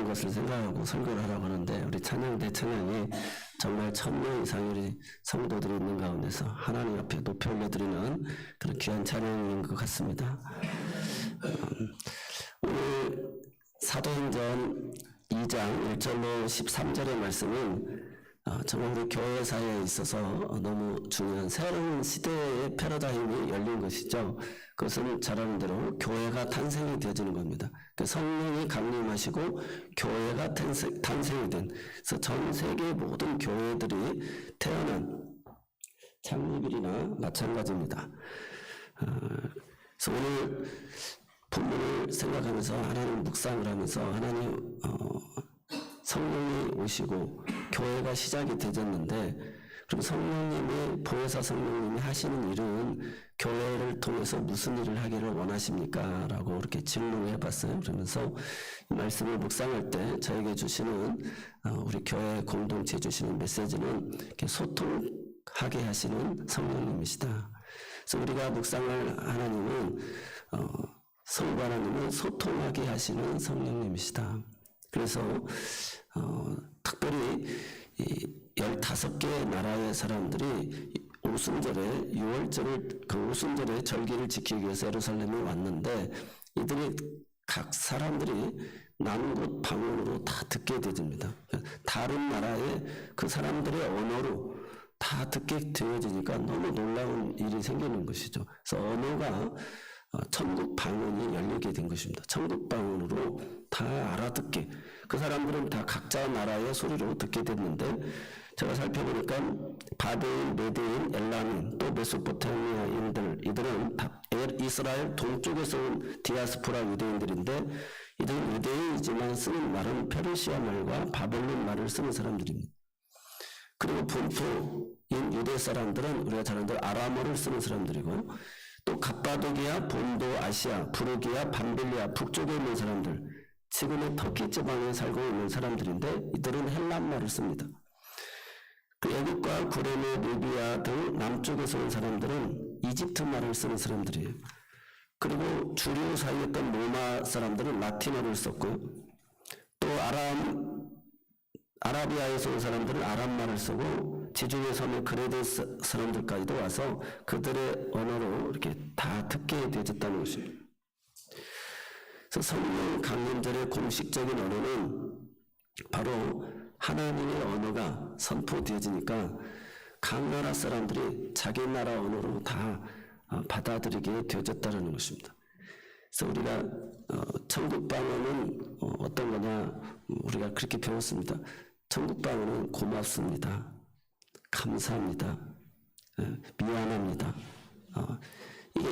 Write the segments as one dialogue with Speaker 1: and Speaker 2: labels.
Speaker 1: 것을 생각하고 설교를 하라고 하는데 우리 찬양대 찬양이 정말 1000명 이상의 우리 성도들이 있는 가운데서 하나님 앞에 높이 올려드리는 그런 귀한 찬양인 것 같습니다. 오늘 사도행전 2장 1절로 13절의 말씀은 정말 우리 교회사에 있어서 너무 중요한 새로운 시대의 패러다임이 열린 것이죠. 그것은 잘 아는 대로 교회가 탄생이 되어지는 겁니다. 성령이 강림하시고 교회가 탄생이 된, 그래서 전 세계 모든 교회들이 태어난 창립일이나 마찬가지입니다. 그래서 오늘 본문을 생각하면서 하나님 묵상을 하면서 하나님 성령이 오시고 교회가 시작이 되었는데, 그럼 성령님이 보혜사 성령님이 하시는 일은 교회를 통해서 무슨 일을 하기를 원하십니까? 라고 이렇게 질문을 해봤어요. 그러면서 이 말씀을 묵상할 때 저에게 주시는 우리 교회 공동체에 주시는 메시지는 이렇게 소통하게 하시는 성령님이시다. 그래서 우리가 묵상할 하나님은 성부 하나님은 소통하게 하시는 성령님이시다. 그래서 특별히 이 15개의 나라의 사람들이 오순절에 6월절을 그 오순절에 절기를 지키기 위해서 예루살렘에 왔는데, 이들이 각 사람들이 남곳 방언으로 다 듣게 되집니다. 다른 나라의 그 사람들의 언어로 다 듣게 되어지니까 너무 놀라운 일이 생기는 것이죠. 그래서 언어가 천국 방언이 열리게 된 것입니다. 천국 방언으로 다 알아듣게, 그 사람들은 다 각자 나라의 소리로 듣게 됐는데, 제가 살펴보니까 바데인, 메데인, 엘라민, 또 메소포타미아인들, 이들은 다 이스라엘 동쪽에서 온 디아스포라 유대인들인데, 이들은 유대인이지만 쓰는 말은 페르시아 말과 바벨론 말을 쓰는 사람들입니다. 그리고 본토인 유대 사람들은 우리가 잘 아는 대로 아람어를 쓰는 사람들이고, 또 갑바도기아, 본도, 아시아, 부르기아, 밤빌리아 북쪽에 있는 사람들, 지금의 터키 지방에 살고 있는 사람들인데, 이들은 헬란말을 씁니다. 그 애국과 구레네, 누비아 등 남쪽에서 온 사람들은 이집트 말을 쓰는 사람들이에요. 그리고 주류 사이였던 로마 사람들은 라틴어를 썼고요. 또 아라비아에서 온 사람들은 아랍말을 쓰고, 지중해 섬의 그레데 사람들까지도 와서 그들의 언어로 이렇게 다 듣게 되어졌다는 것입니다. 그래서 성령 강림절의 공식적인 언어는 바로 하나님의 언어가 선포되어지니까 각 나라 사람들이 자기 나라 언어로 다 받아들이게 되어졌다는 것입니다. 그래서 우리가 천국 방언은 어떤 거냐, 우리가 그렇게 배웠습니다. 천국 방언은 고맙습니다, 감사합니다, 미안합니다. 이게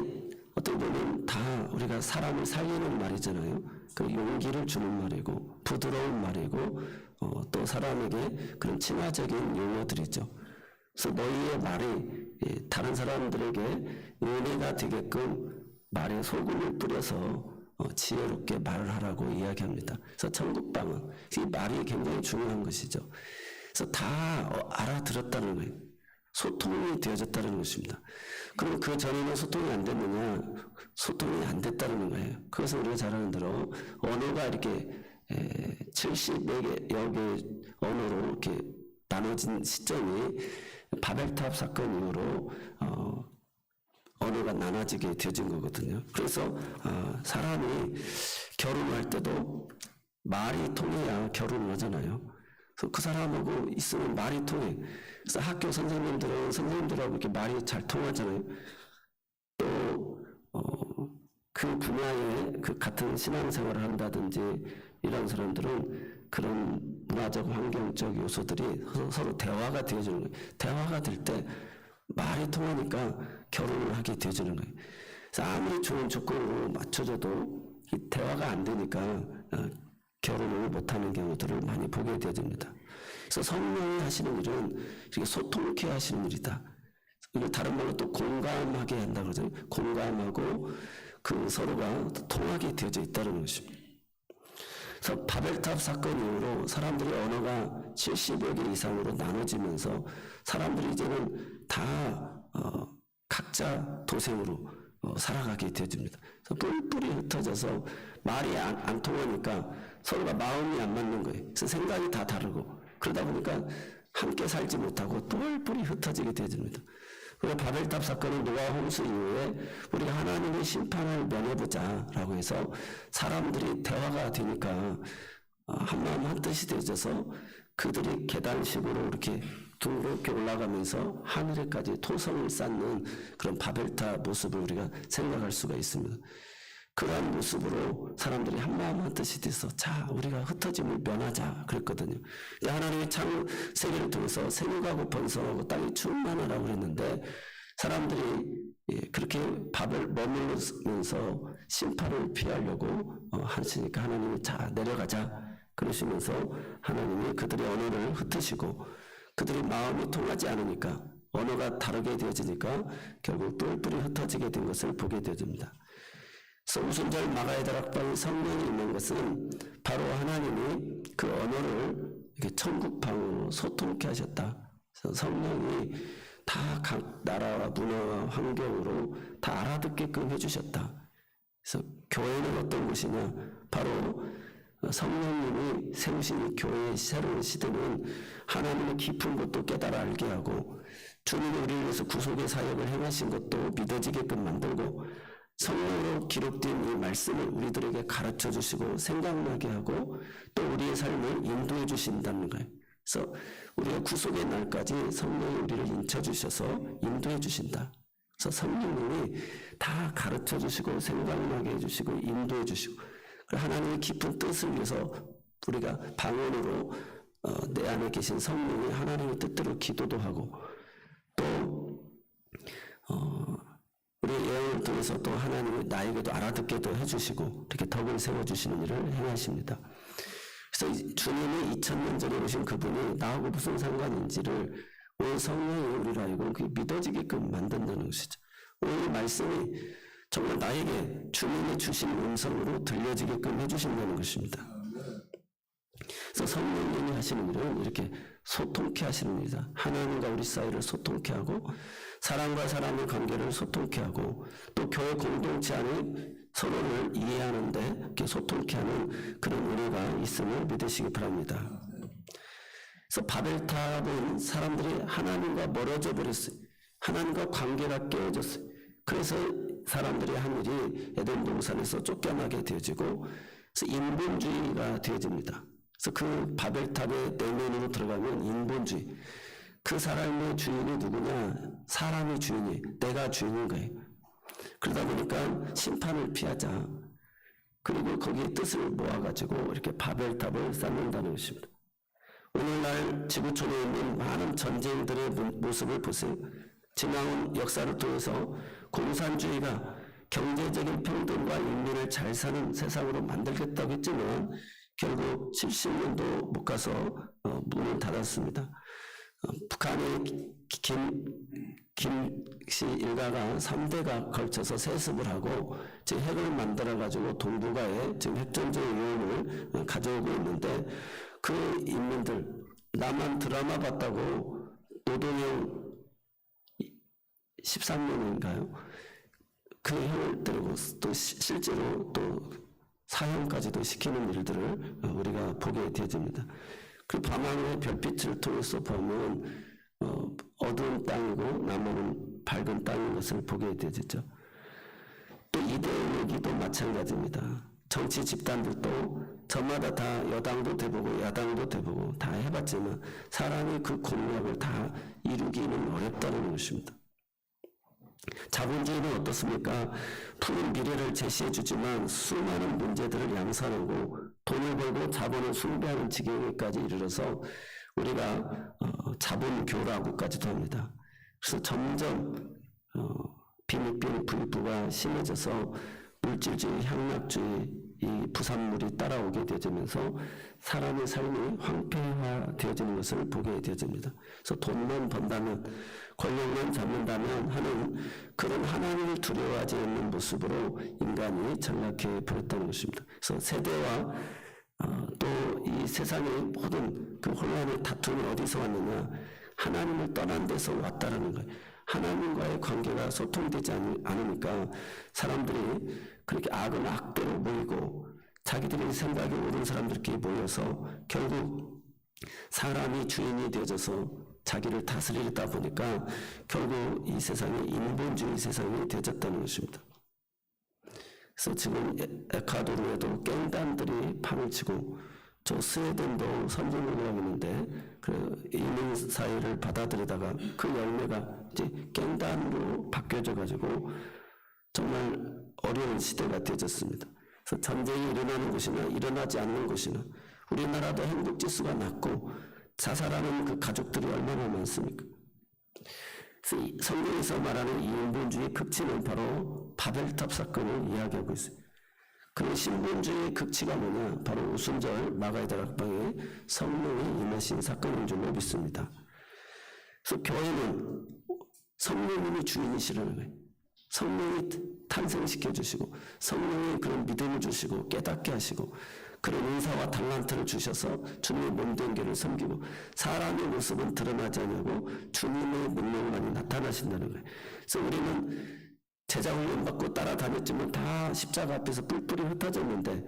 Speaker 1: 어떻게 보면 다 우리가 사람을 살리는 말이잖아요. 그 용기를 주는 말이고 부드러운 말이고 또 사람에게 그런 친화적인 용어들이죠. 그래서 너희의 말이 다른 사람들에게 은혜가 되게끔 말에 소금을 뿌려서 지혜롭게 말을 하라고 이야기합니다. 그래서 천국방언, 이 말이 굉장히 중요한 것이죠. 그래서 다 알아들었다는 거예요. 소통이 되어졌다는 것입니다. 그럼 그 전에는 소통이 안 됐느냐? 소통이 안 됐다는 거예요. 그것은 우리가 잘 아는 대로 언어가 이렇게 70여 개 언어로 이렇게 나눠진 시점이 바벨탑 사건 이후로 언어가 나눠지게 되어진 거거든요. 그래서 사람이 결혼할 때도 말이 통해야 결혼을 하잖아요. 그래서 그 사람하고 있으면 말이 통해. 그래서 학교 선생님들은 선생님들하고 이렇게 말이 잘 통하잖아요. 또 그 분야에 그 같은 신앙생활을 한다든지 이런 사람들은 그런 문화적 환경적 요소들이 서로 대화가 되어지는 거예요. 대화가 될 때 말이 통하니까 결혼을 하게 되어지는 거예요. 그래서 아무리 좋은 조건으로 맞춰줘도 이 대화가 안 되니까 결혼을 못하는 경우들을 많이 보게 되어집니다. 그래서 성령이 하시는 일은 이렇게 소통케 하시는 일이다. 이걸 다른 말로 또 공감하게 한다 그러잖아요. 공감하고 그 서로가 통하게 되어져 있다는 것입니다. 그래서 바벨탑 사건 이후로 사람들의 언어가 70여 개 이상으로 나눠지면서 사람들이 이제는 다 각자 도생으로 살아가게 되어집니다. 그래서 뿔뿔이 흩어져서 말이 안 통하니까 서로가 마음이 안 맞는 거예요. 그래서 생각이 다 다르고 그러다 보니까 함께 살지 못하고 똘똘이 흩어지게 되어집니다. 우리가 바벨탑 사건은 노아 홍수 이후에 우리가 하나님의 심판을 면해보자라고 해서 사람들이 대화가 되니까 한마음 한뜻이 되어져서 그들이 계단식으로 이렇게 둥그렇게 올라가면서 하늘에까지 토성을 쌓는 그런 바벨탑 모습을 우리가 생각할 수가 있습니다. 그러한 모습으로 사람들이 한마음 한뜻이 돼서 자 우리가 흩어짐을 면하자 그랬거든요. 하나님의 창 세계를 통해서 생육하고 번성하고 땅이 충만하라고 그랬는데 사람들이 그렇게 밥을 머물면서 심판을 피하려고 하시니까 하나님이 자 내려가자 그러시면서 하나님이 그들의 언어를 흩으시고 그들의 마음이 통하지 않으니까 언어가 다르게 되어지니까 결국 똘똘이 흩어지게 된 것을 보게 되어집니다. 그래서 우순절 마가의 다락방에 성령이 있는 것은 바로 하나님이 그 언어를 이렇게 천국방으로 소통케 하셨다. 그래서 성령이 다 각 나라와 문화와 환경으로 다 알아듣게끔 해주셨다. 그래서 교회는 어떤 곳이냐? 바로 성령님이 세우신 이 교회의 새로운 시대는 하나님의 깊은 것도 깨달아 알게 하고 주님이 우리를 위해서 구속의 사역을 행하신 것도 믿어지게끔 만들고 성령으로 기록된 이 말씀을 우리들에게 가르쳐 주시고 생각나게 하고 또 우리의 삶을 인도해 주신다는 거예요. 그래서 우리가 구속의 날까지 성령이 우리를 인쳐 주셔서 인도해 주신다. 그래서 성령님이 다 가르쳐 주시고 생각나게 해주시고 인도해 주시고 하나님의 깊은 뜻을 위해서 우리가 방언으로 내 안에 계신 성령이 하나님의 뜻대로 기도도 하고 또 우리의 예언을 통해서 또 하나님이 나에게도 알아듣게도 해주시고 이렇게 덕을 세워주시는 일을 행하십니다. 그래서 주님이 2000년 전에 오신 그분이 나하고 무슨 상관인지를 오늘 성령이 우리를 알고 그게 믿어지게끔 만든다는 것이죠. 오늘 이 말씀이 정말 나에게 주님이 주신 음성으로 들려지게끔 해주신다는 것입니다. 그래서 성령님이 하시는 일은 이렇게 소통케 하시는 일이다. 하나님과 우리 사이를 소통케 하고 사람과 사람의 관계를 소통케 하고 또 교회 공동체 안에 서로를 이해하는데 이렇게 소통케 하는 그런 은혜가 있음을 믿으시기 바랍니다. 그래서 바벨탑은 사람들이 하나님과 멀어져 버렸어요. 하나님과 관계가 깨어졌어요. 그래서 사람들이 한 일이 에덴 동산에서 쫓겨나게 되어지고 그래서 인본주의가 되어집니다. 그래서 그 바벨탑의 내면으로 들어가면 인본주의. 그 사람의 주인이 누구냐? 사람이 주인이, 내가 주인인 거예요. 그러다 보니까 심판을 피하자. 그리고 거기에 뜻을 모아가지고 이렇게 바벨탑을 쌓는다는 것입니다. 오늘날 지구촌에 있는 많은 전쟁들의 모습을 보세요. 지나온 역사를 통해서 공산주의가 경제적인 평등과 인민을 잘 사는 세상으로 만들겠다고 했지만 결국 70년도 못 가서 문을 닫았습니다. 북한의 김씨 일가가 3대가 걸쳐서 세습을 하고 지금 핵을 만들어가지고 동북아에 지금 핵전쟁 위험을 가져오고 있는데 그 인민들 나만 드라마 봤다고 노동형 13년인가요? 그 형을 때리고 또 실제로 또 사형까지도 시키는 일들을 우리가 보게 되어집니다. 그 밤하늘의 별빛을 통해서 보면 어두운 땅이고 나무는 밝은 땅인 것을 보게 되어지죠. 또 이데올로기도 마찬가지입니다. 정치 집단들도 저마다 다 여당도 돼보고 야당도 돼보고 다 해봤지만 사람이 그 공약을 다 이루기는 어렵다는 것입니다. 자본주의는 어떻습니까? 푸른 미래를 제시해주지만 수많은 문제들을 양산하고 돈을 벌고 자본을 숭배하는 지경에까지 이르러서 우리가 자본교라고까지도 합니다. 그래서 점점 빈익빈 부가 심해져서 물질주의, 향락주의, 이 부산물이 따라오게 되어지면서 사람의 삶이 황폐화되어지는 것을 보게 되어집니다. 그래서 돈만 번다면, 권력만 잡는다면 하는 그런 하나님을 두려워하지 않는 모습으로 인간이 전락해 버렸다는 것입니다. 그래서 세대와 또 이 세상의 모든 그 혼란의 다툼이 어디서 왔느냐? 하나님을 떠난 데서 왔다라는 거예요. 하나님과의 관계가 소통되지 않으니까 사람들이 그렇게 악은 악대로 모이고 자기들의 생각이 옳은 사람들끼리 모여서 결국 사람이 주인이 되어져서 자기를 다스리다 보니까 결국 이 세상이 인본주의 세상이 되어졌다는 것입니다. 그래서 지금 에콰도르에도 깽단들이 판을 치고 저 스웨덴도 선진국을 하고 있는데 그 이민 사회를 받아들이다가 그 열매가 이제 깽단으로 바뀌어져 가지고 정말 어려운 시대가 되어졌습니다. 그래서 전쟁이 일어나는 곳이나 일어나지 않는 곳이나 우리나라도 행복지수가 낮고 자살하는 그 가족들이 얼마나 많습니까? 그래서 성경에서 말하는 이 인본주의 극치는 바로 바벨탑 사건을 이야기하고 있어요. 그 신본주의의 극치가 뭐냐? 바로 오순절 마가의 다락방에 성령이 임하신 사건인 줄로 믿습니다. 그래서 교회는 성령님이 주인이시라는 거예요. 성령이 탄생시켜 주시고 성령이 그런 믿음을 주시고 깨닫게 하시고 그런 은사와 달란트를 주셔서 주님의 몸된 교를 섬기고 사람의 모습은 드러나지 않냐고 주님의 능력만이 나타나신다는 거예요. 그래서 우리는 제자 훈련 받고 따라다녔지만 다 십자가 앞에서 뿔뿔이 흩어졌는데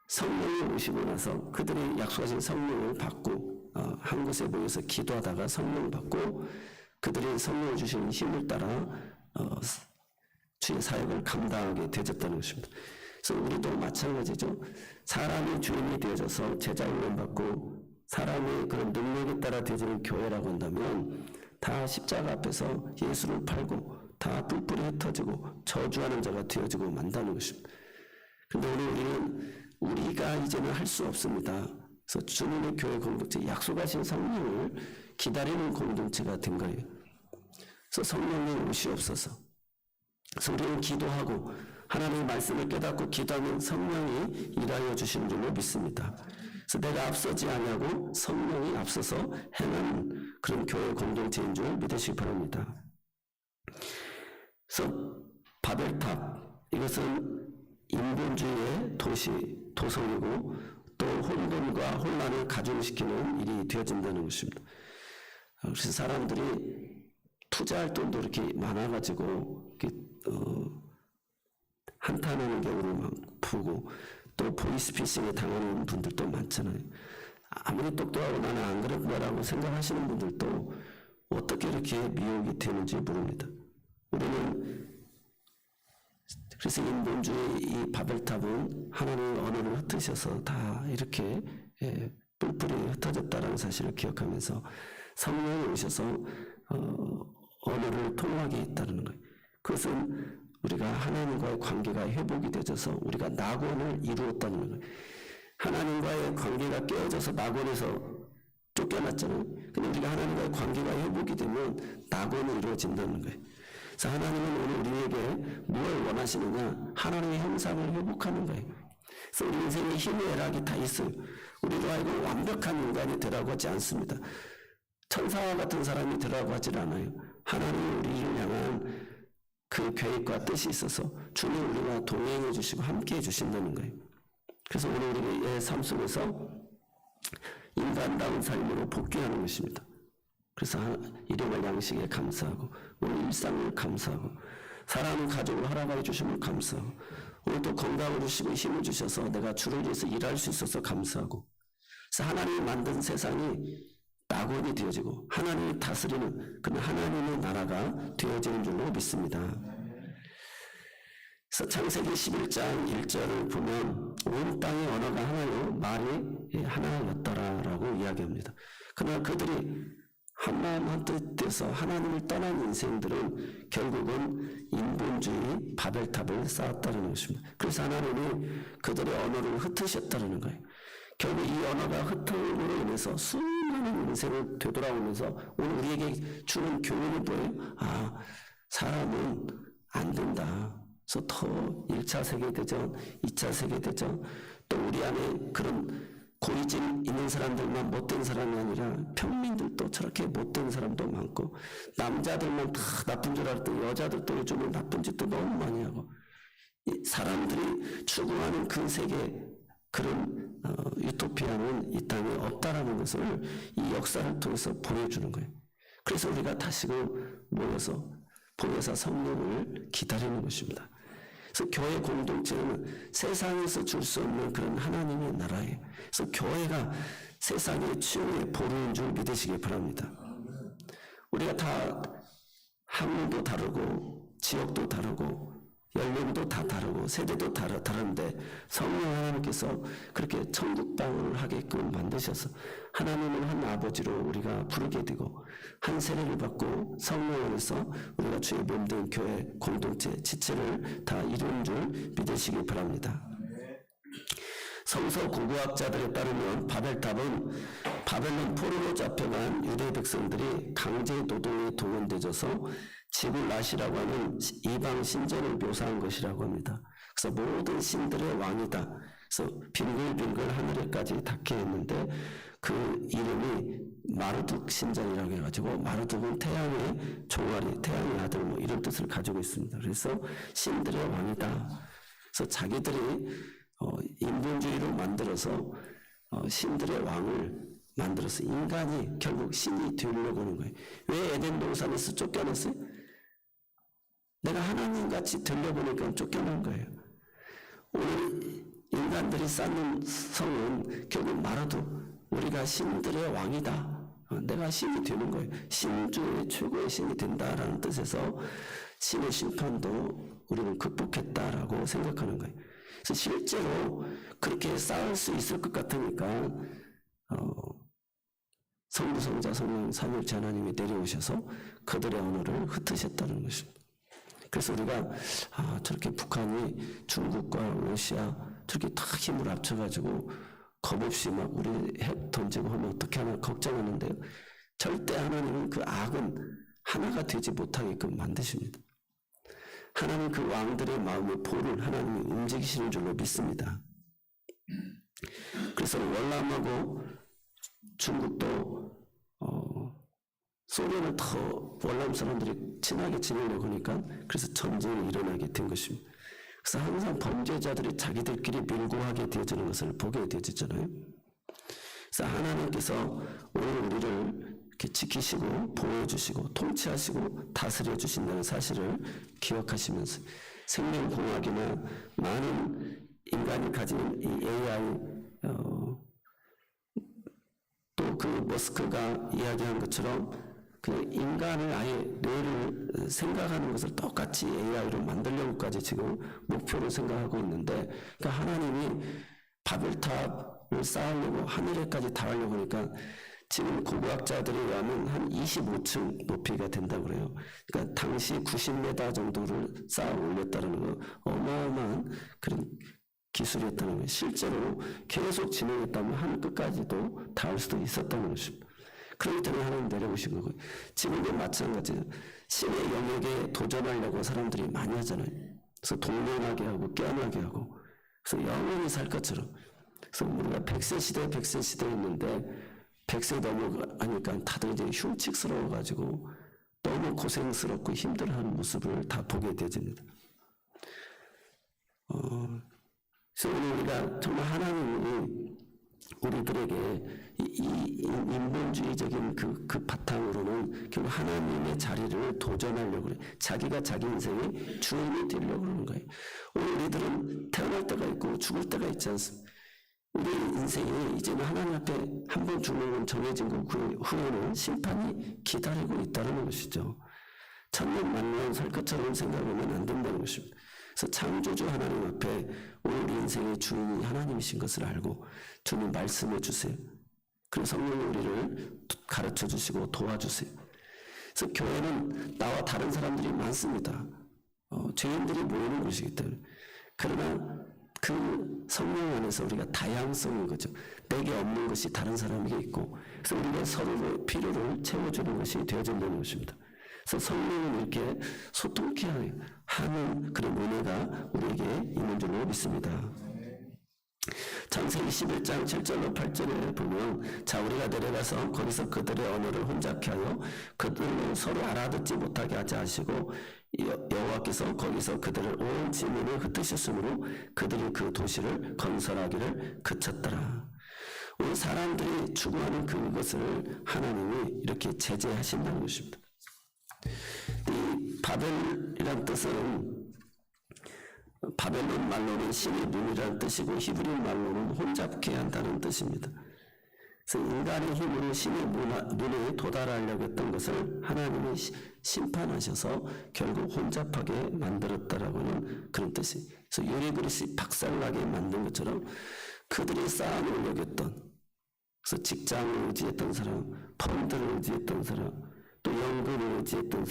Speaker 1: 성령이 오시고 나서 그들이 약속하신 성령을 받고 한 곳에 모여서 기도하다가 성령 받고 그들이 성령 주신 힘을 따라 주의 사역을 감당하게 되었다는 것입니다. 그래서 우리도 마찬가지죠. 사람이 주인이 되어져서 제자 훈련 받고 사람의 그런 능력에 따라 되어지는 교회라고 한다면 다 십자가 앞에서 예수를 팔고 다 뿔뿔이 흩어지고 저주하는 자가 되어지고 만다는 것입니다. 그런데 우리가 이제는 할 수 없습니다. 그래서 주님의 교회 공동체, 약속하신 성령을 기다리는 공동체가 된 거예요. 그래서 성령이 오시옵소서. 그래서 우리는 기도하고 하나님의 말씀을 깨닫고 기도하면 성령이 일하여 주신 줄로 믿습니다. 그래서 내가 앞서지 않냐고 성령이 앞서서 행하는 그런 교회 공동체인 줄 믿으시기 바랍니다. 그래서 바벨탑, 이것은 인본주의의 도성이고 또 혼돈과 혼란을 가중시키는 일이 되어진다는 것입니다. 그래서 사람들이 투자할 돈도 이렇게 많아가지고 한탄하는 경우를 많고 또 보이스피싱에 당하는 분들도 많잖아요. 아무리 똑똑하고 나는 안 그럴 거라고 생각하시는 분들도 어떻게 이렇게 미혹이 되는지 모릅니다. 우리는 그래서 인본주의 이 바벨탑은 하나님의 언어를 흩으셔서 다 이렇게 뿔뿔이 흩어졌다는 사실을 기억하면서 성령이 오셔서 언어를 통하게 했다는 거예요. 그것은 우리가 하나님과의 관계가 회복이 되어져서 우리가 낙원을 이루었다는 거예요. 하나님과의 관계가 깨어져서 낙원에서 쫓겨났잖아요. 근데 우리가 하나님과의 관계가 회복이 되면 낙원이 이루어진다는 거예요. 그래서 하나님은 오늘 우리에게 무엇을 원하시느냐? 하나님의 형상을 회복하는 거예요. 그래서 우리 인생에 힘의 애락이 다 있어요. 우리로 하여금 완벽한 인간이 되라고 하지 않습니다. 천사와 같은 사람이 되라고 하질 않아요. 하나님이 우리를 향한 그 계획과 뜻이 있어서 주님 우리와 동행해 주시고 함께 해 주신다는 거예요. 그래서 오늘 우리의 삶 속에서 인간다운 삶으로 복귀하는 것입니다. 그래서 일용할 양식에 감사하고 오늘 일상을 감사하고 사랑하는 가족을 허락하여 주심을 감사하고 오늘 또 건강을 주시고 힘을 주셔서 내가 주를 위해서 일할 수 있어서 감사하고 그래서 하나님이 만든 세상이 낙원이 되어지고 하나님이 다스리는 그런 하나님의 나라가 되어지는 줄로 믿습니다. 그래서 창세기 11장 1절을 보면 온 땅의 언어가 하나요 말이 하나였더라라고 이야기합니다. 그러나 그들이 한마음 한뜻에서 하나님을 떠난 인생들은 결국은 인본주의 바벨탑을 쌓았다는 것입니다. 그래서 하나님이 그들의 언어를 흩으셨다는 거예요. 결국 이 언어가 흩음으로 인해서 수많은 인생을 되돌아오면서 오늘 우리에게 주는 교훈이 뭐예요? 사람은 안 된다. 그래서 더 1차 세계대전, 2차 세계대전, 또 우리 안에 그런 고위직 있는 사람들만 못된 사람이 아니라 평민들도 저렇게 못된 사람도 많고 남자들만 다 나쁜 줄 알았더니 여자들도 요즘은 나쁜 짓도 너무 많이 하고 사람들이 추구하는 그 세계 그런 유토피아는 이 땅에 없다라는 것을 이 역사를 통해서 보여주는 거예요. 그래서 우리가 다시금 모여서 보혜사 성령을 기다리는 것입니다. 그래서 교회 공동체는 세상에서 줄 수 없는 그런 하나님의 나라예요. 그래서 교회가 세상의 치유의 보루인 줄 믿으시기 바랍니다. 우리가 다 학문도 다르고 지역도 다르고 연령도 다 다르고 세대도 다른데 성령 하나님께서 그렇게 천국방을 하게끔 만드셔서 하나님을 한 아버지로 우리가 부르게 되고 한 세례를 받고 성령 안에서 우리가 주의 몸된 교회 공동체 지체를 다 이룬 줄 믿으시기 바랍니다. 성서 고고학자들에 따르면 바벨탑은 바벨론 포로로 잡혀간 유대 백성들이 강제 노동에 동원되어서 지굴라시라고 하는 이방 신전을 묘사한 것이라고 합니다. 그래서 모든 신들의 왕이다. 그래서 빙글빙글 하늘에까지 닿게 했는데 그 이름이 마르둑 신전이라고 해가지고 마르둑은 태양의 종아리, 태양의 아들 뭐 이런 뜻을 가지고 있습니다. 그래서 신들의 왕이다. 그래서 자기들이 인본주의로 만들어서 신들의 왕을 만들어서 인간이 결국 신이 되려고 하는 거예요. 왜 에덴 동산에서 쫓겨났어요? 내가 하나님같이 되려보니까 쫓겨난 거예요. 오늘 인간들이 쌓는 성은 결국 말아도 우리가 신들의 왕이다. 내가 신이 되는 거예요. 신 중에 최고의 신이 된다라는 뜻에서 신의 심판도 우리는 극복했다라고 생각하는 거예요. 그래서 실제로 그렇게 쌓을 수 있을 것 같으니까 성부, 성자, 성령, 삼위일체 하나님이 내려오셔서 그들의 언어를 흩으셨다는 것입니다. 그래서 우리가 저렇게 북한이 중국과 러시아 저렇게 다 힘을 합쳐가지고 겁없이 막 우리 핵 던지고 하면 어떻게 하나 걱정하는데요. 절대 하나님은 그 악은 하나가 되지 못하게끔 만드십니다. 하나님 그 왕들의 마음의 볼을 하나님이 움직이시는 줄로 믿습니다. 그래서 월남하고 중국도 소련을 더 월남 사람들이 친하게 지내려고 하니까 그래서 전쟁이 일어나게 된 것입니다. 그래서 항상 범죄자들이 자기들끼리 밀고하게 되어지는 것을 보게 되어지잖아요. 그래서 하나님께서 오늘 우리를 이렇게 지키시고 보호해주시고 통치하시고 다스려 주신다는 사실을 기억하시면서 생명공학이나 많은 인간이 가지는 이 AI 또 그 머스크가 이야기한 것처럼 그냥 인간을 아예 뇌를 생각하는 것을 똑같이 AI로 만들려고까지 지금 목표로 생각하고 있는데 그러니까 하나님이 바벨탑을 쌓으려고 하늘에까지 닿으려고 하니까 지금 고고학자들에 의하면 한 25층 높이가 된다고 그래요. 그러니까 당시 90m 정도를 쌓아 올렸다는 거 어마어마한 그런 기술이었다는 거예요. 실제로 계속 진행했다면 하늘 끝까지도 닿을 수도 있었다는 것입니다. 그렇기 때문에 하나님 내려오신 거고요. 지금도 마찬가지예요. 신의 영역에 도전하려고 사람들이 많이 하잖아요. 그래서 동면하게 하고 깨어나게 하고 그래서 영원히 살 것처럼 그래서 우리가 100세 시대였는데 100세 넘어가니까 다들 이제 흉측스러워가지고 너무 고생스럽고 힘들어하는 모습을 다 보게 되집니다. 그래서 오늘 우리가 정말 하나님이 우리들에게 이 인본주의적인 그 바탕으로는 결국 하나님의 자리를 도전하려고 그래. 자기가 자기 인생의 주인이 되려고 그러는 거예요. 오늘 우리들은 태어날 때가 있고 죽을 때가 있지 않습니까? 우리 인생이 이제는 하나님 앞에 한 번 죽는 건 정해진 거고 그 후에는 심판이 기다리고 있다는 것이죠. 천년 만년 살 것처럼 생각하면 안 된다는 것입니다. 그래서 창조주 하나님 앞에 오늘 우리 인생의 주인이 하나님이신 것을 알고 주님 말씀해 주세요. 그리고 성령이 우리를 가르쳐 주시고 도와주세요. 그래서 교회는 나와 다른 사람들이 많습니다. 죄인들이 모이는 곳이기 때문에. 그러나 그 성령 안에서 우리가 다양성인 거죠. 내게 없는 것이 다른 사람에게 있고 그래서 우리가 서로의 필요를 채워주는 것이 되어진다는 것입니다. 그래서 성령은 이렇게 소통케 하는 그런 은혜가 우리에게 있는 줄로 믿습니다. 창세기 11장 7절로 8절에 보면 자 우리가 내려가서 거기서 그들의 언어를 혼잡케 하여 그들로 서로 알아듣지 못하게 하지 하시고 여호와께서 거기서 그들을 온 지면에 흩으셨으므로 그들이 그 도시를 건설하기를 그쳤더라. 우리 사람들이 추구하는 그것을 하나님이 이렇게 제재하신다는 것입니다. 이 바벨이란 뜻은 바벨론 말로는 신의 눈이라는 뜻이고 히브리 말로는 혼잡케 한다는 뜻입니다. 그래서 인간의 힘으로 신의 눈에 도달하려고 했던 것을 하나님이 심판하셔서 결국 혼잡하게 만들었다라고는 그런 뜻이. 그래서 유리 그릇이 박살나게 만든 것처럼 그들이 쌓아놓으려고 했던, 그래서 직장을 의지했던 사람, 펀드를 의지했던 사람, 또 연금을 의지했던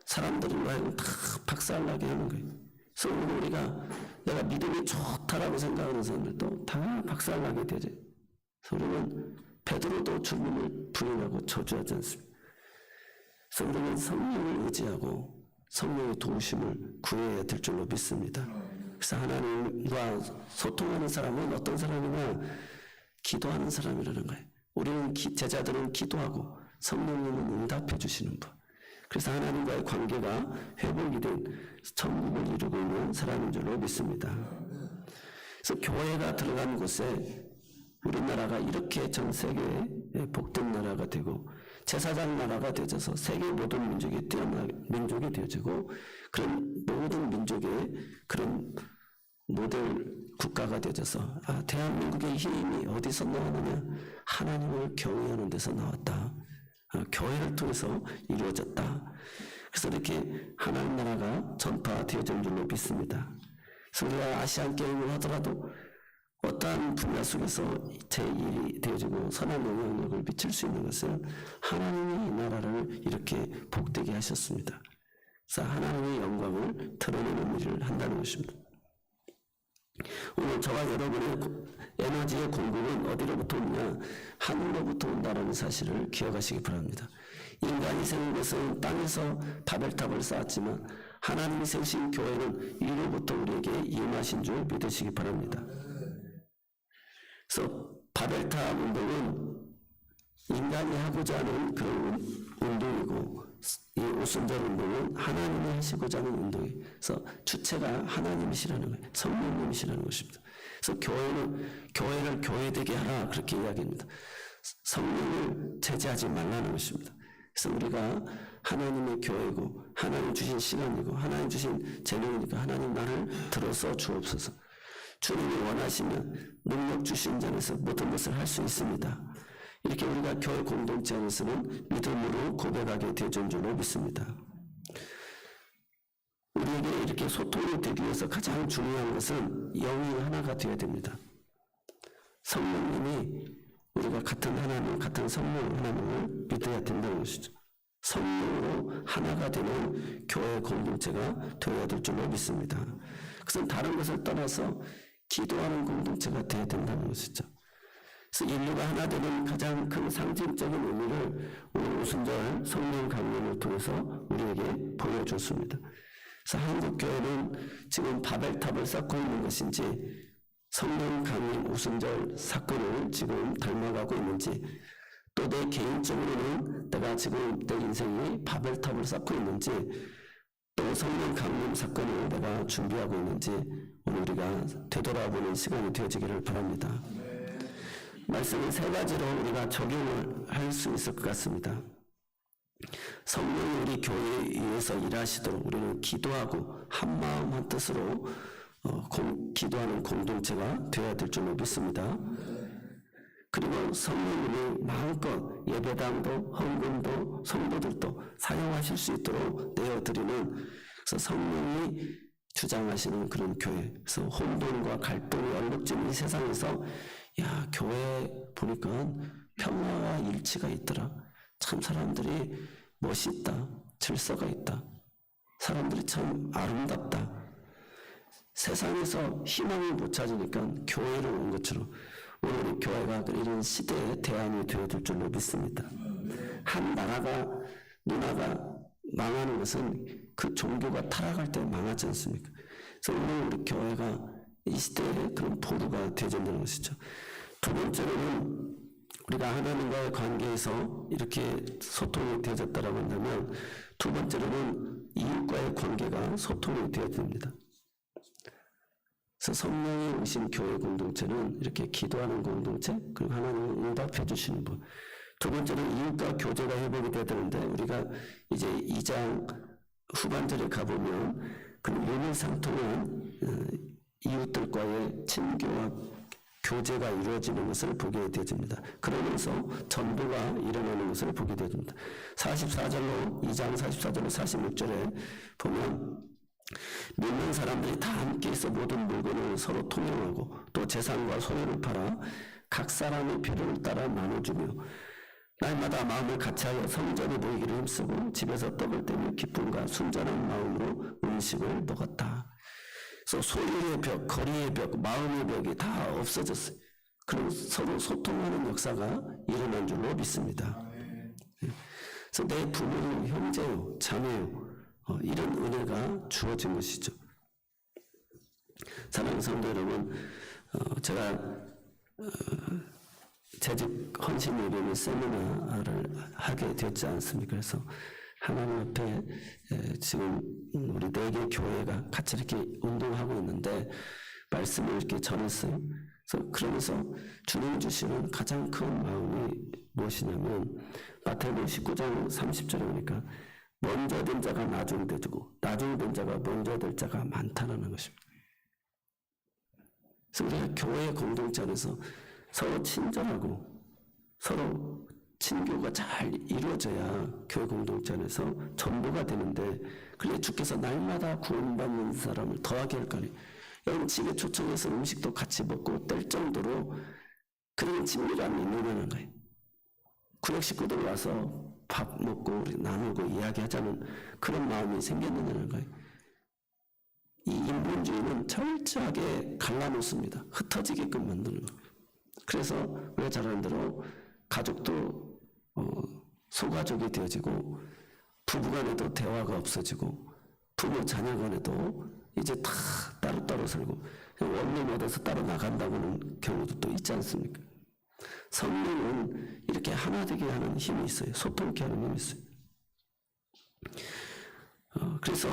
Speaker 1: 사람들을 하여금 다 박살나게 하는 거예요. 그래서 오늘 우리가 내가 믿음이 좋다라고 생각하는 사람들도 다 박살나게 되죠. 그래서 우리는 베드로도 주님을 부인하고 저주하지 않습니다. 그래서 우리는 성령을 의지하고 성령의 도우심을 구해야 될 줄로 믿습니다. 그래서 하나님과 소통하는 사람은 어떤 사람이냐? 기도하는 사람이라는 거예요. 우리는 제자들은 기도하고 성령님은 응답해 주시는 분. 그래서 하나님과의 관계가 회복이 된 천국을 이루고 있는 사람인 줄로 믿습니다. 그래서 교회가 들어간 곳에 우리나라가 이렇게 전 세계에 복된 나라가 되고 제사장 나라가 되어서 세계 모든 민족이 뛰어난 민족이 되어지고 그런 모든 민족의 그런 모델 국가가 되어져서 대한민국의 힘이 어디서 나왔느냐? 하나님을 경외하는 데서 나왔다. 교회를 통해서 이루어졌다. 그래서 이렇게 하나님 나라가 전파되어진 줄로 믿습니다. 그래서 우리가 아시안 게임을 하더라도 어떠한 분야 속에서 제1이 되어지고 선한 영향력을 미칠 수 있는 것은 하나님이 이 나라를 이렇게 복되게 하셨습니다. 그래서 하나님의 영광을 드러내는 일을 한다는 것입니다. 오늘 저와 여러분의 에너지의 공급은 어디로부터 오느냐? 하늘로부터 온다는 사실을 기억하시기 바랍니다. 인간이 세운 것은 땅에서 바벨탑을 쌓았지만 하나님이 세우신 교회는 위로부터 우리에게 임하신 줄 믿으시기 바랍니다. 그래서 바벨탑 운동은 인간이 하고자 하는 그런 운동이고 이 오순절 운동은 하나님이 하시고자 하는 운동이에요. 그래서 주체가 하나님이시라는 거예요. 성령님이시라는 것입니다. 그래서 교회를 교회되게 하라 그렇게 이야기합니다. 성령을 제재하지 말라는 것입니다. 그래서 우리가 하나님의 교회고 하나님 주신 시간이고 하나님 주신 재능이니까 하나님 나를 들어서 주옵소서. 주님이 원하시면 능력 주신 자에서 모든 것을 할 수 있습니다. 이렇게 우리가 교회 공동체 안에서는 믿음으로 고백하게 되어진 줄로 믿습니다. 우리에게 이렇게 소통이 되기 위해서 가장 중요한 것은 영이 하나가 되어야 됩니다. 성령님이 우리가 같은 하나님, 같은 성령 하나님을 믿어야 된다는 것이죠. 성령으로 하나가 되는 교회 공동체가 되어야 될 줄로 믿습니다. 그것은 다른 것을 떠나서 기도하는 공동체가 되어야 된다는 것이죠. 그래서 인류가 하나 되는 가장 큰 상징적인 의미를 오늘 오순절 성령 강림을 통해서 우리에게 보여줬습니다. 그래서 한국교회는 지금 바벨탑을 쌓고 있는 것인지 성령 강림 오순절 사건을 지금 닮아가고 있는지 또 내 개인적으로는 내가 지금 내 인생이 바벨탑을 쌓고 있는지 또 성령 강림 사건을 내가 준비하고 있는지 오늘 우리가 되돌아보는 시간이 되어지기를 바랍니다. 말씀은 세 가지로 우리가 적용을 할 수 있을 것 같습니다. 성령이 우리 교회에 의해서 일하시도록 우리는 기도하고 한마음 한뜻으로 기도하는 공동체가 되어야 될 줄로 믿습니다. 그리고 성령님이 마음껏 예배당도 헌금도 성도들도 사용하실 수 있도록 내어드리는 그래서 성령이 주장하시는 그런 교회. 그래서 혼돈과 갈등이 얼룩진 이 세상에서 야 교회 보니까 평화와 일치가 있더라. 참 사람들이 멋있다. 질서가 있다. 사람들이 참 아름답다. 세상에서 희망을 못 찾으니까 교회로 온 것처럼 오늘 교회가 이런 시대의 대안이 되어줄 줄로 믿습니다. 한 나라가 망하는 것은 그 종교가 타락할 때 망하지 않습니까? 그래서 오늘 우리 교회가 이 시대의 그런 포로가 되어진다는 것이죠. 두 번째로는 우리가 하나님과의 관계에서 이렇게 소통이 되어졌다라고 한다면 두 번째로는 이웃과의 관계가 소통이 되어집니다. 그래서 성령이 오신 교회 공동체는 이렇게 기도하는 공동체, 그리고 하나님을 응답해 주시는 분. 두 번째는 이웃과 교제가 회복이 되어야 되는데 우리가 이제 2장 후반절에 가보면 그리고 유일상통한 이웃들과의 친교와 교제가 이루어지는 것을 보게 되어집니다. 그러면서 전도가 일어나는 것을 보게 되어집니다. 44절로 2장 44절로 46절에 보면 믿는 사람들이 다 함께해서 모든 물건을 서로 통용하고 또 재산과 소유를 팔아 각 사람의 필요를 따라 나눠주며 날마다 마음을 같이하여 성전에 모이기를 힘쓰고 집에서 떡을 떼며 기쁨과 순전한 마음으로 음식을 먹었다. 그래서 소유의 벽, 거리의 벽, 마음의 벽이 다 없어졌어요. 그럼 서로 소통하는 역사가 일어난 줄로 믿습니다. 그래서 내 부모요, 형제요, 자매요, 이런 은혜가 주어진 것이죠. 사랑하는 성도 여러분, 제가 재직 헌신 예배는 세미나를 하게 되었지 않습니까? 그래서 하나님 앞에 지금 우리 4개 교회가 같이 이렇게 운동하고 있는데 말씀을 이렇게 전했어요. 그래서 그러면서 주님이 주시는 가장 큰 마음이 무엇이냐면 마태복음 19장 30절에 보니까 먼저 된 자가 나중 되고 나중 된 자가 먼저 될 자가 많다는 것입니다. 그래서 우리가 교회 공동체 안에서 서로 친절하고 서로 친교가 잘 이루어져야 교회 공동체 안에서 전부가 되는데 그래 주께서 날마다 구원받는 사람을 더하게 할 거니 여러분 집에 초청해서 음식도 같이 먹고 뗄 정도로 그런 친밀함이 있느냐는 거예요. 구역 식구들 와서 밥 먹고 나누고 이야기하자는 그런 마음이 생겼느냐는 거예요. 이 인본주의는 철저하게 갈라놓습니다. 흩어지게끔 만드는 거예요. 그래서 우리가 잘 아는 대로 가족도 소가족이 되어지고 부부간에도 대화가 없어지고 부모 자녀 간에도 이제 다 따로따로 살고 원룸 얻어서 따로 나간다고는 경우도 또 있지 않습니까? 성령은 이렇게 하나 되게 하는 힘이 있어요. 소통케 하는 힘이 있어요. 그래서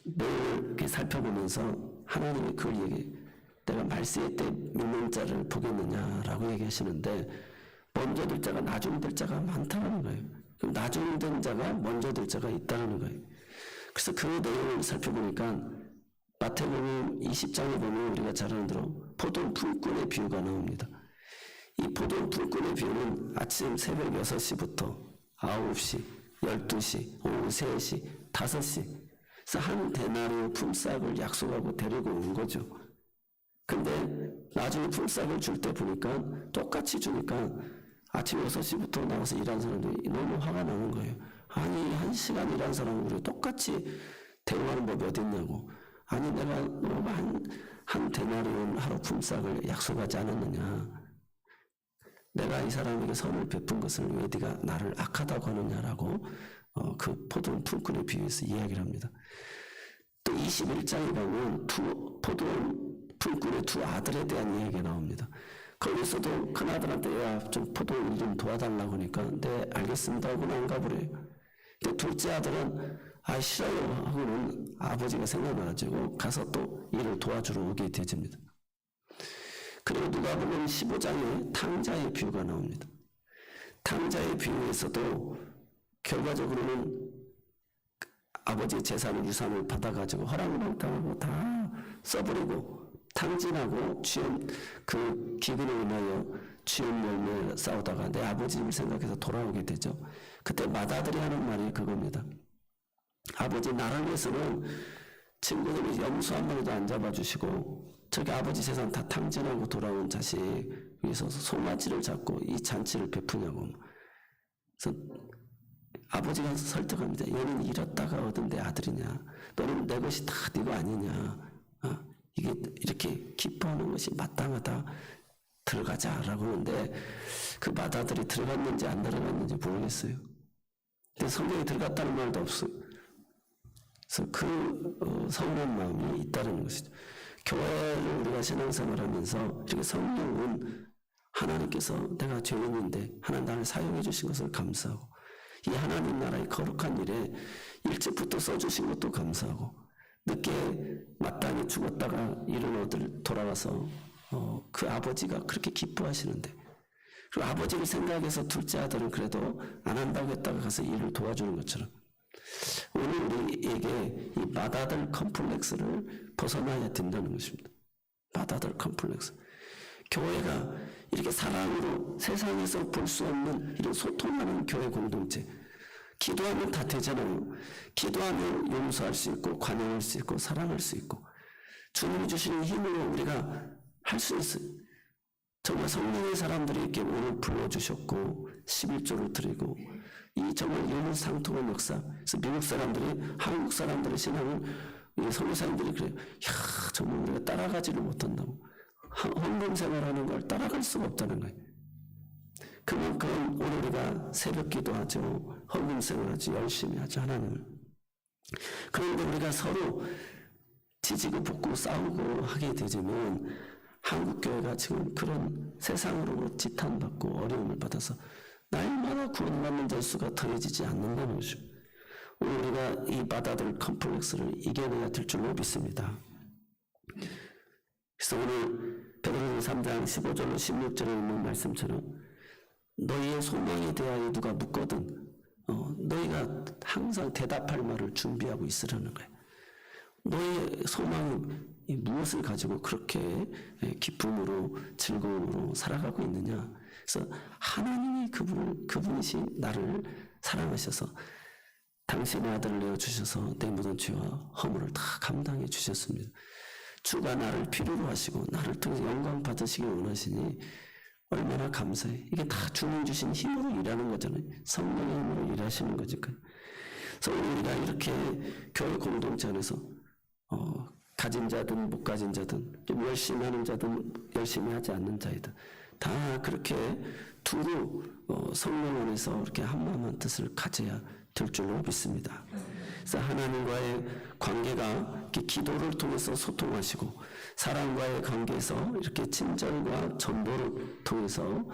Speaker 1: 늘 이렇게 살펴보면서 하나님이 그걸 얘기해. 내가 말세의 때 믿는 자를 보겠느냐라고 얘기하시는데 먼저 될 자가 나중 될 자가 많다는 거예요. 그럼 나중 된 자가 먼저 될 자가 있다는 거예요. 그래서 그 내용을 살펴보니까 마태복음 20장에 보면 우리가 잘 아는 대로 포도 품꾼의 비유가 나옵니다. 이 포도 품꾼의 비유는 아침 새벽 6시부터 9시, 12시, 오후 3시, 5시 그래서 한 데나리오 품삯을 약속하고 데리고 온 거죠. 근데 나중에 품삯을 줄 때 보니까 똑같이 주니까 아침 6시부터 나와서 일한 사람들이 너무 화가 나는 거예요. 아니 1시간 일한 사람은 우리 똑같이 대우하는 법이 어디 있냐고. 아니 내가 한 데나리온 하루 품삯을 약속하지 않았느냐. 내가 이 사람에게 선을 베푼 것을 왜 네가 나를 악하다고 하느냐라고 그 포도원 품꾼에 비유해서 이야기를 합니다. 또 21장에 가면 포도원 품꾼의 2 아들에 대한 이야기가 나옵니다. 거기서도 큰아들한테 야, 좀 포도 일 좀 도와달라고 하니까 네 알겠습니다 하고는 안 가버려요. 근데 둘째 아들은 아 싫어요 하고는 아버지가 생각나가지고 가서 또 일을 도와주러 오게 되집니다. 그리고 누가복음 15장에 탕자의 비유가 나옵니다. 탕자의 비유에서도 결과적으로는 아버지의 재산을 유산을 받아가지고 허랑방탕하고 다 써버리고 탕진하고 그 기근을 인하여 취업 열매 싸우다가 내 아버지를 생각해서 돌아오게 되죠. 그때 맏아들이 하는 말이 그겁니다. 아버지 나를 위해서는 친구들이 염소 한 마리도 안 잡아주시고 저기 아버지 재산 다 탕진하고 돌아온 자식 위해서 송아지를 잡고 이 잔치를 베푸냐고. 그래서 아버지가 설득합니다. 얘는 잃었다가 얻은 내 아들이냐. 너는 내 것이 다 네 거 아니냐. 이게 이렇게 기뻐하는 것이 마땅하다. 들어가자라고 하는데 그 맏아들이 들어갔는지 안 들어갔는지 모르겠어요. 근데 성경에 들어갔다는 말도 없어요. 그래서 그 서운한 마음이 있다는 것이죠. 교회를 우리가 신앙생활을 하면서 이렇게 성령은 하나님께서 내가 죄인인데 하나님 나를 사용해 주신 것을 감사하고 이 하나님 나라의 거룩한 일에 일찍부터 써주신 것도 감사하고 늦게 마땅히 죽었다가 이른 어들 돌아와서 그 아버지가 그렇게 기뻐하시는데 그 아버지를 생각해서 둘째 아들은 그래도 안 한다고 했다가 가서 일을 도와주는 것처럼 오늘 우리에게 이 맏아들 컴플렉스를 벗어나야 된다는 것입니다. 맏아들 컴플렉스. 교회가 이렇게 사랑으로 세상에서 볼 수 없는 이런 소통하는 교회 공동체. 기도하면 다 되잖아요. 기도하면 용서할 수 있고 관용할 수 있고 사랑할 수 있고 주님이 주시는 힘으로 우리가 할 수 있어요. 정말 성령의 사람들이 이렇게 오늘 불러주셨고 11조를 드리고 이 정말 유무상통한 역사. 그래서 미국 사람들이 한국 사람들의 신앙을 성교 사람들이 그래요. 야 정말 우리가 따라가지를 못한다고. 헌금 생활하는 걸 따라갈 수가 없다는 거예요. 그만큼 오늘 우리가 새벽 기도하죠. 헌금 생활하죠. 열심히 하죠. 하나님을. 그런데 우리가 서로 지지고 볶고 싸우고 하게 되면 한국교회가 지금 그런 세상으로 지탄받고 어려움을 받아서 날마다 구원받는 자 수가 더해지지 않는다는 것입니다. 오늘 우리가 이 맏아들 컴플렉스를 이겨내야 될 줄로 믿습니다. 그래서 오늘 베드로전서 3장 15절로 16절에 있는 말씀처럼 너희의 소망에 대하여 누가 묻거든 너희가 항상 대답할 말을 준비하고 있으라는 거예요. 너희의 소망이 무엇을 가지고 그렇게 기쁨으로 즐거움으로 살아가고 있느냐. 그래서 하나님이 그분이신 나를 사랑하셔서 당신의 아들을 내어주셔서 내 모든 죄와 허물을 다 감당해 주셨습니다. 주가 나를 필요로 하시고 나를 통해서 영광 받으시길 원하시니 얼마나 감사해. 이게 다 주님 주신 힘으로 일하는 거잖아요. 성령의 힘으로 일하시는 거죠. 그래서 우리가 이렇게 교회 공동체 안에서 가진 자든 못 가진 자든 좀 열심히 하는 자든 열심히 하지 않는 자이든 다 그렇게 두루 성령 안에서 이렇게 한마음 뜻을 가져야 될 줄로 믿습니다. 그래서 하나님과의 관계가 이렇게 기도를 통해서 소통하시고 사람과의 관계에서 이렇게 친절과 전도를 통해서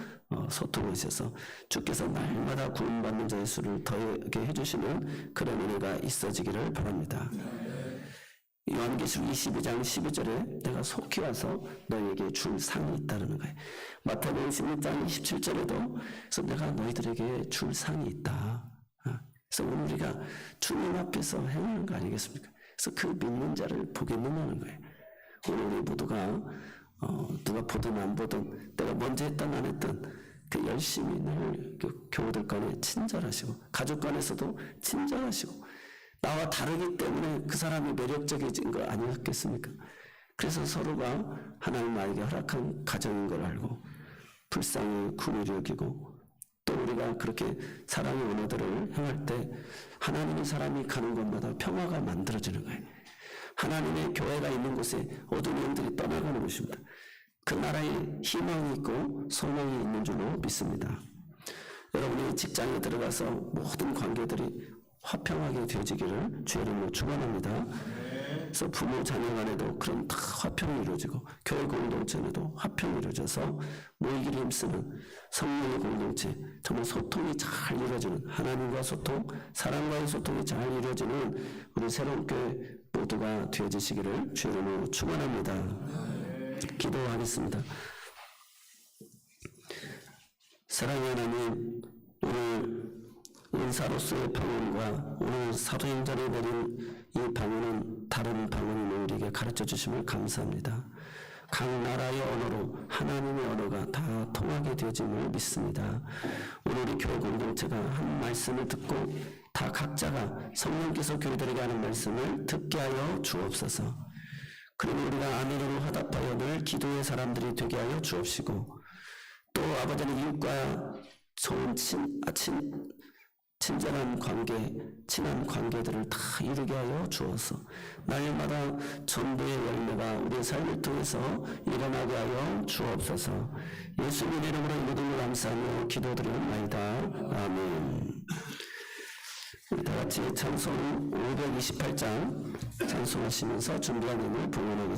Speaker 1: 소통하셔서 주께서 날마다 구원받는 자의 수를 더하게 해주시는 그런 은혜가 있어지기를 바랍니다. 요한계시록 22장 12절에 내가 속히 와서 너희에게 줄 상이 있다는 거예요. 마태복음 16장 27절에도 그래서 내가 너희들에게 줄 상이 있다. 그래서 오늘 우리가 주님 앞에서 행하는 거 아니겠습니까? 그래서 그 믿는 자를 보겠느냐는 거예요. 오늘 우리 모두가 누가 보든 안 보든 내가 먼저 했든 안 했든 그 열심히 늘 교우들 간에 친절하시고 가족 간에서도 친절하시고 나와 다르기 때문에 그 사람이 매력적인 거 아니었겠습니까? 그래서 서로가 하나님 나에게 허락한 가정인 걸 알고 불쌍히 긍휼히 여기고 또 우리가 그렇게 사랑의 은혜들을 행할 때 하나님의 사람이 가는 곳마다 평화가 만들어지는 거예요. 하나님의 교회가 있는 곳에 어두운 영들이 떠나가는 것입니다. 그 나라에 희망이 있고 소망이 있는 줄로 믿습니다. 여러분이 직장에 들어가서 모든 관계들이 화평하게 되어지기를 주의 이름으로 축원합니다. 그래서 부모 자녀 간에도 그런 다 화평이 이루어지고 교회 공동체에도 화평이 이루어져서 모이기를 힘쓰는 성령의 공동체 정말 소통이 잘 이루어지는 하나님과 소통 사람과의 소통이 잘 이루어지는 우리 새로운 교회 모두가 되어지시기를 주의 이름으로 축원합니다. 기도하겠습니다. 사랑의 하나님 오늘 은사로서의 방언과 오늘 사도행전에 내린 이 방언은 다른 방언을 우리에게 가르쳐 주심을 감사합니다. 각 나라의 언어로 하나님의 언어가 다 통하게 되어짐을 믿습니다. 오늘 우리 교회 공동체가 한 말씀을 듣고 다 각자가 성령께서 교회들에게 하는 말씀을 듣게 하여 주옵소서. 그리고 우리가 아멘으로 화답하여 늘 기도의 사람들이 되게 하여 주옵시고 또 아버지는 이웃과 좋은 친절한 관계, 친한 관계들을 다 이루게 하여 주어서 날마다 전도의 열매가 우리의 삶을 통해서 일어나게 하여 주옵소서. 예수님 이름으로 모든 걸 감사하며 기도드리옵나이다. 아멘. 우리 다 같이 찬송 528장 찬송하시면서 준비한 음을 봉헌하겠습니다.